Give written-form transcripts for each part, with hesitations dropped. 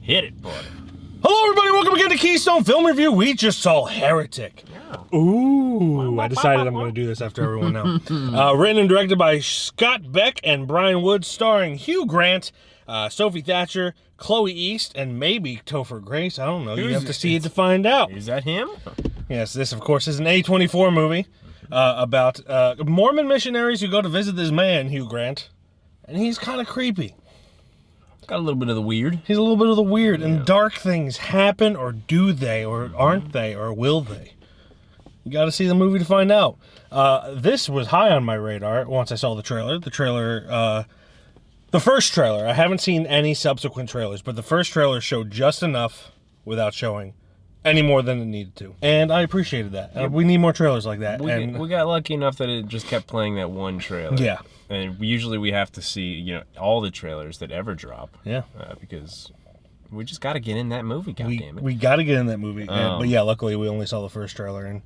Hit it, bud. Hello, everybody. Welcome again to Keystone Film Review. We just saw Heretic. Yeah. Ooh, I decided I'm going to do this after everyone now. Written and directed by Scott Beck and Brian Wood, starring Hugh Grant, Sophie Thatcher, Chloe East, and maybe Topher Grace. I don't know. You have to see it to find out. Is that him? Yes, this, of course, is an A24 movie about Mormon missionaries who go to visit this man, Hugh Grant, and he's kind of creepy. Got a little bit of the weird. He's a little bit of the weird, and dark things happen, or do they, or aren't they, or will they? You got to see the movie to find out. This was high on my radar once I saw the trailer. The first trailer. I haven't seen any subsequent trailers, but the first trailer showed just enough without showing any more than it needed to. And I appreciated that. We need more trailers like that. We got lucky enough that it just kept playing that one trailer. Yeah. And usually we have to see, all the trailers that ever drop. Yeah. Because we just got to get in that movie, goddammit. We got to get in that movie. But yeah, luckily we only saw the first trailer. And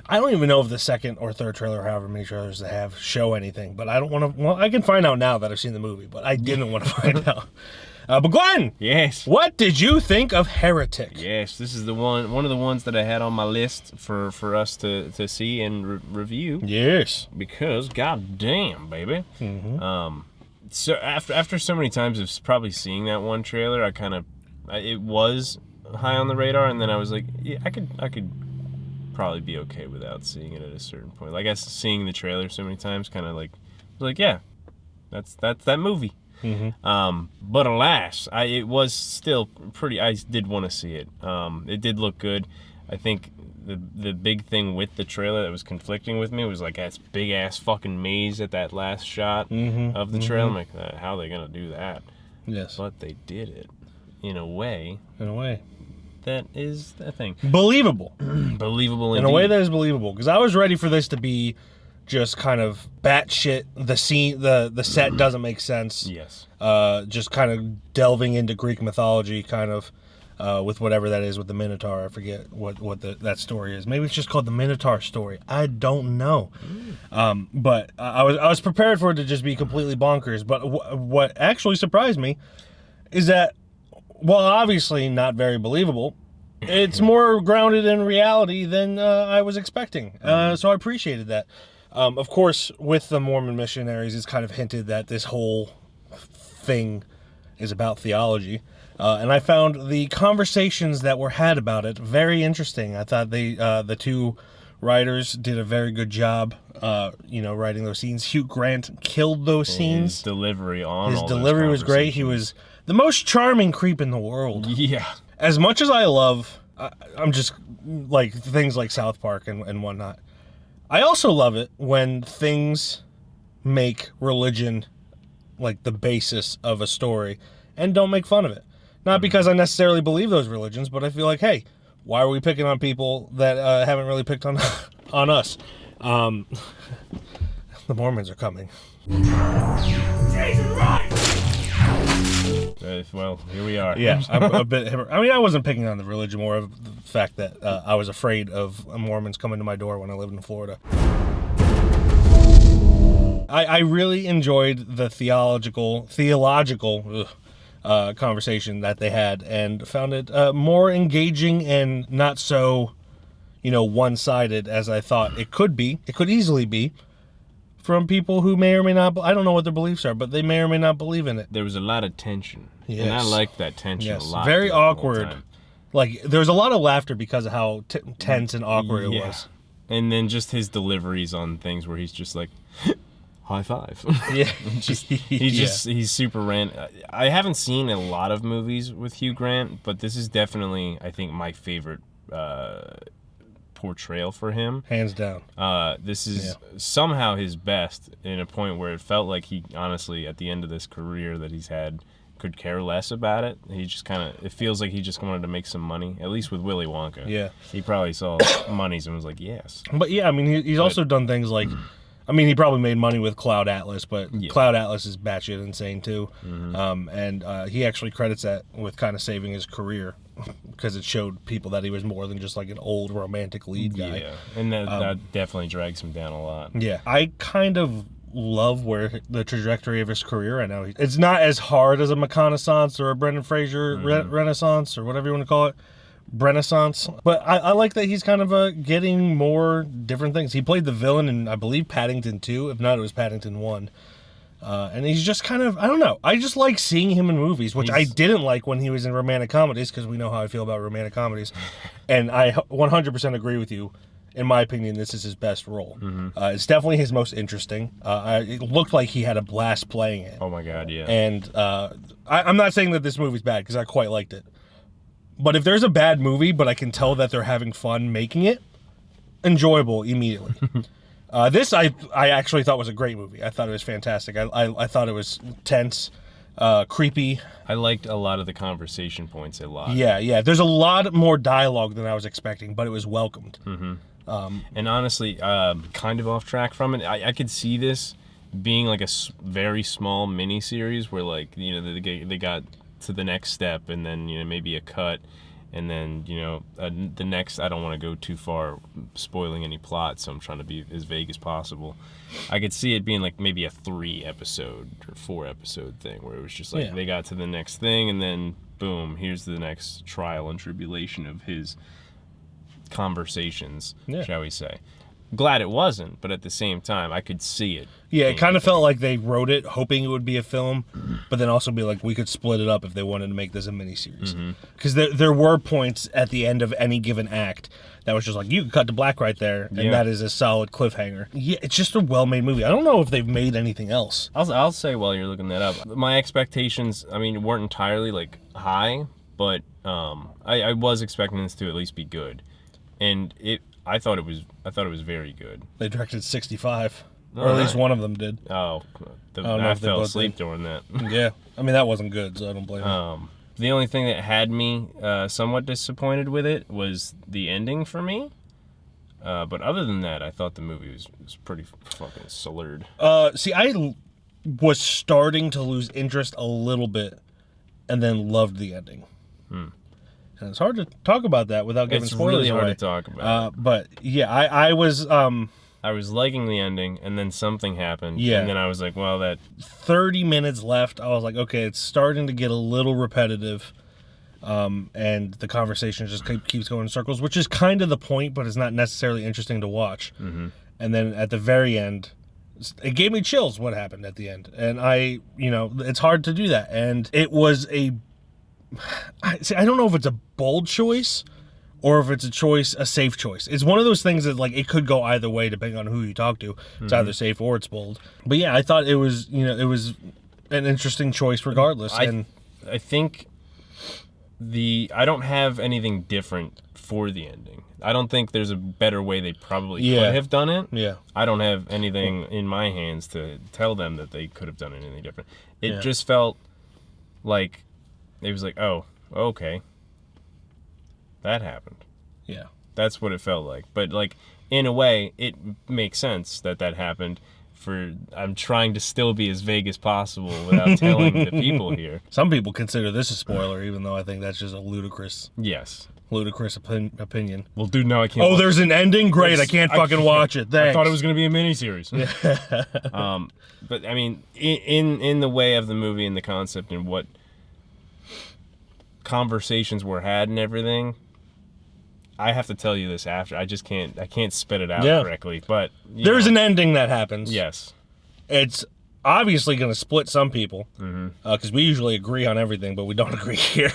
I don't even know if the second or third trailer, however many trailers they have, show anything. But I don't want to... Well, I can find out now that I've seen the movie, but I didn't want to find out. But Glenn! Yes. What did you think of Heretic? Yes, this is the one of the ones that I had on my list for us to see and review. Yes. Because, goddamn, baby. Mm-hmm. So after so many times of probably seeing that one trailer, it was high on the radar, and then I was like, yeah, I could probably be okay without seeing it at a certain point. Like, I guess seeing the trailer so many times, kind of like, yeah, that's that movie. Mm-hmm. But alas, it was still pretty. I did want to see it. It did look good. I think the big thing with the trailer that was conflicting with me was like that big ass fucking maze at that last shot of the trailer. I'm like, how are they gonna do that? Yes, but they did it in a way. That is a thing. Believable. Believable in indeed. a way that is believable. Because I was ready for this to be just kind of batshit. The scene, the set doesn't make sense. Yes. Just kind of delving into Greek mythology, kind of with whatever that is with the Minotaur. I forget what that story is. Maybe it's just called the Minotaur story. I don't know. But I was prepared for it to just be completely bonkers. But what actually surprised me is that, well, obviously not very believable, it's more grounded in reality than I was expecting. So I appreciated that. Of course, with the Mormon missionaries, it's kind of hinted that this whole thing is about theology. And I found the conversations that were had about it very interesting. I thought the two writers did a very good job, writing those scenes. Hugh Grant killed those scenes. His delivery was great. He was the most charming creep in the world. Yeah. As much as I love, I'm just like things like South Park and whatnot. I also love it when things make religion like the basis of a story and don't make fun of it. Not because I necessarily believe those religions, but I feel like, hey, why are we picking on people that haven't really picked on us? The Mormons are coming. Well, here we are. Yeah, I'm a bit. I mean, I wasn't picking on the religion, more of the fact that I was afraid of Mormons coming to my door when I lived in Florida. I really enjoyed the theological conversation that they had, and found it more engaging and not so, one-sided as I thought it could be. It could easily be. From people who may or may not, I don't know what their beliefs are, but they may or may not believe in it. There was a lot of tension. Yes. And I liked that tension a lot. Very awkward. Like, there was a lot of laughter because of how tense and awkward it was. And then just his deliveries on things where he's just like, high five. Yeah. He's super rant. I haven't seen a lot of movies with Hugh Grant, but this is definitely, I think, my favorite portrayal for him, hands down. This is somehow his best, in a point where it felt like he honestly, at the end of this career that he's had, could care less about it. He just it feels like he just wanted to make some money, at least with Willy Wonka. Yeah, he probably saw monies and was like, yes. But yeah, I mean, he's also done things like, I mean, he probably made money with Cloud Atlas, but Cloud Atlas is batshit insane too. And he actually credits that with kind of saving his career, because it showed people that he was more than just like an old romantic lead guy. Yeah, and that definitely drags him down a lot. Yeah, I kind of love where the trajectory of his career right now. It's not as hard as a McConaissance or a Brendan Fraser renaissance or whatever you want to call it. Renaissance. But I like that he's kind of getting more different things. He played the villain in, I believe, Paddington 2. If not, it was Paddington 1. And he's just kind of, I don't know. I just like seeing him in movies, which I didn't like when he was in romantic comedies, because we know how I feel about romantic comedies. And I 100% agree with you. In my opinion, this is his best role. It's definitely his most interesting. It looked like he had a blast playing it. Oh my God, yeah. And I'm not saying that this movie's bad, because I quite liked it. But if there's a bad movie, but I can tell that they're having fun making it, enjoyable immediately. This I actually thought was a great movie. I thought it was fantastic. I thought it was tense, creepy. I liked a lot of the conversation points a lot. Yeah. There's a lot more dialogue than I was expecting, but it was welcomed. And honestly, kind of off track from it, I could see this being like a very small mini series where, like, you know, they got to the next step, and then, you know, maybe a cut, and then, you know, the next. I don't want to go too far spoiling any plot, so I'm trying to be as vague as possible. I could see it being like maybe a 3-episode or 4-episode thing where it was just like they got to the next thing, and then boom, here's the next trial and tribulation of his conversations, shall we say. Glad it wasn't, but at the same time, I could see it. Yeah, it kind of felt like they wrote it hoping it would be a film, but then also be like, we could split it up if they wanted to make this a miniseries. Because there were points at the end of any given act that was just like, you can cut to black right there, and that is a solid cliffhanger. Yeah, it's just a well-made movie. I don't know if they've made anything else. I'll say while you're looking that up, my expectations, I mean, weren't entirely like high, but I was expecting this to at least be good, and I thought it was very good. They directed 65, or at least one of them did. Oh, I fell asleep during that. Yeah, I mean, that wasn't good, so I don't blame you. The only thing that had me somewhat disappointed with it was the ending for me. But other than that, I thought the movie was pretty fucking slurred. See, I was starting to lose interest a little bit, and then loved the ending. And it's hard to talk about that without giving spoilers away. It's really hard to talk about. But yeah, I was I was liking the ending, and then something happened. Yeah. And then I was like, well, that 30 minutes left. I was like, okay, it's starting to get a little repetitive. And the conversation just keeps going in circles, which is kind of the point, but it's not necessarily interesting to watch. And then at the very end, it gave me chills what happened at the end. And it's hard to do that. And it was I don't know if it's a bold choice or if it's a safe choice. It's one of those things that, like, it could go either way depending on who you talk to. It's either safe or it's bold. But yeah, I thought it was an interesting choice regardless. I think I don't have anything different for the ending. I don't think there's a better way they probably could have done it. Yeah. I don't have anything in my hands to tell them that they could have done anything different. It just felt like it was like, oh, okay, that happened. Yeah. That's what it felt like. But, like, in a way, it makes sense that happened. I'm trying to still be as vague as possible without telling the people here. Some people consider this a spoiler, even though I think that's just a ludicrous opinion. Well, dude, now I can't. Oh, there's an ending? Great, I can't fucking watch it. Thanks. I thought it was going to be a miniseries. But, I mean, in the way of the movie and the concept and what conversations were had and everything, I have to tell you this after. I can't spit it out correctly. But there's an ending that happens. Yes. It's obviously going to split some people because we usually agree on everything, but we don't agree here.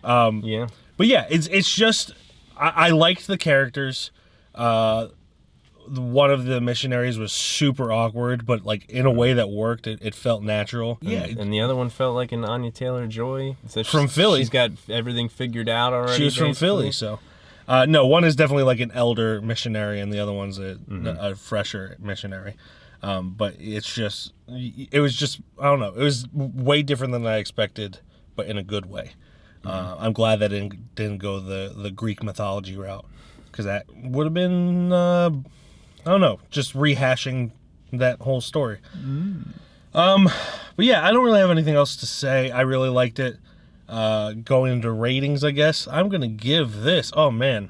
Yeah. But yeah, it's just I liked the characters. One of the missionaries was super awkward, but, like, in a way that worked. It felt natural. Yeah. And the other one felt like an Anya Taylor-Joy. From Philly. She's got everything figured out already. She was from Philly, so. No, one is definitely like an elder missionary, and the other one's a fresher missionary. But it was just, I don't know. It was way different than I expected, but in a good way. I'm glad that it didn't go the Greek mythology route, because that would have been, I don't know, just rehashing that whole story. But yeah, I don't really have anything else to say. I really liked it. Going into ratings, I guess I'm gonna give this. Oh man,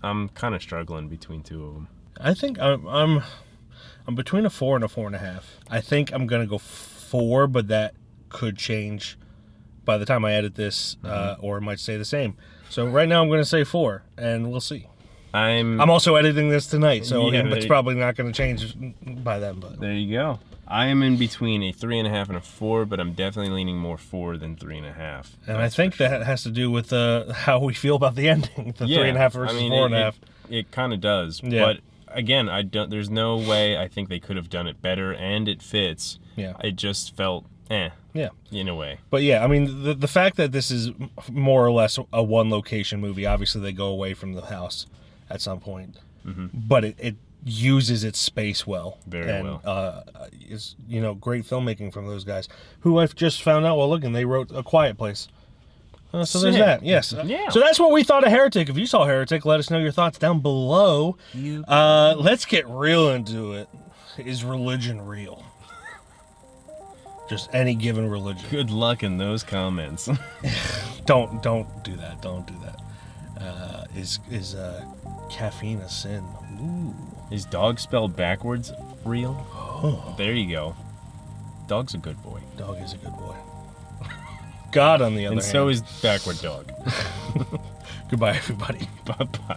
I'm kind of struggling between two of them. I think I'm I'm between a 4 and a 4.5. I think I'm gonna go 4, but that could change by the time I edit this, or it might stay the same. So right now I'm gonna say 4, and we'll see. I'm also editing this tonight, so it's probably not gonna change by then. But there you go. I am in between a 3.5 and a 4, but I'm definitely leaning more 4 than 3.5. And I think that has to do with how we feel about the ending, the 3.5 versus 4.5. It kind of does, but again, there's no way I think they could have done it better, and it fits. Yeah. It just felt in a way. But yeah, I mean, the fact that this is more or less a one location movie, obviously they go away from the house at some point, but it uses its space well. Very well. It's, great filmmaking from those guys, who I've just found out, well, look, and they wrote A Quiet Place. So there's that. Yes. Yeah. So that's what we thought of Heretic. If you saw Heretic, let us know your thoughts down below. Let's get real into it. Is religion real? Just any given religion. Good luck in those comments. Don't do that. Don't do that. Is caffeine a sin? Ooh. Is dog spelled backwards real? Oh. There you go. Dog's a good boy. Dog is a good boy. God, on the other hand. And so is backward dog. Goodbye, everybody. Bye-bye.